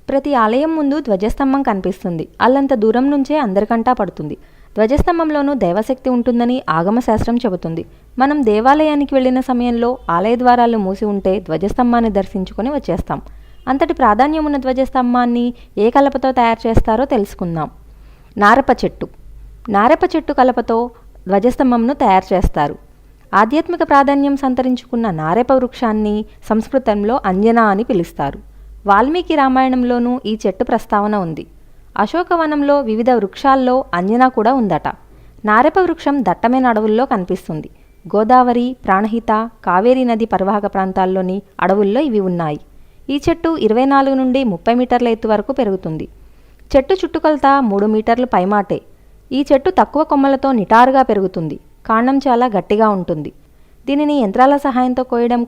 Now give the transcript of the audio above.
ప్రతి ఆలయం ముందు ధ్వజస్తంభం కనిపిస్తుంది. అల్లంత దూరం నుంచే అందరికంటా పడుతుంది. ధ్వజస్తంభంలోనూ దైవశక్తి ఉంటుందని ఆగమశాస్త్రం చెబుతుంది. మనం దేవాలయానికి వెళ్ళిన సమయంలో ఆలయ ద్వారాలు మూసి ఉంటే ధ్వజస్తంభాన్ని దర్శించుకొని వచ్చేస్తాం. అంతటి ప్రాధాన్యం ఉన్న ధ్వజస్తంభాన్ని ఏ కలపతో తయారు చేస్తారో తెలుసుకుందాం. నారప చెట్టు. నారప చెట్టు కలపతో ధ్వజస్తంభంను తయారు చేస్తారు. ఆధ్యాత్మిక ప్రాధాన్యం సంతరించుకున్న నారెప వృక్షాన్ని సంస్కృతంలో అంజనా అని పిలుస్తారు. వాల్మీకి రామాయణంలోనూ ఈ చెట్టు ప్రస్తావన ఉంది. అశోకవనంలో వివిధ వృక్షాల్లో అంజనా కూడా ఉందట. నారెప వృక్షం దట్టమైన అడవుల్లో కనిపిస్తుంది. గోదావరి, ప్రాణహిత, కావేరీ నది పరివాహక ప్రాంతాల్లోని అడవుల్లో ఇవి ఉన్నాయి. ఈ చెట్టు 24 నుండి 30 మీటర్ల ఎత్తు వరకు పెరుగుతుంది. చెట్టు చుట్టుకొలత 3 మీటర్లు పైమాటే. ఈ చెట్టు తక్కువ కొమ్మలతో నిటారుగా పెరుగుతుంది. కాండం చాలా గట్టిగా ఉంటుంది. దీనిని యంత్రాల సహాయంతో కోయడం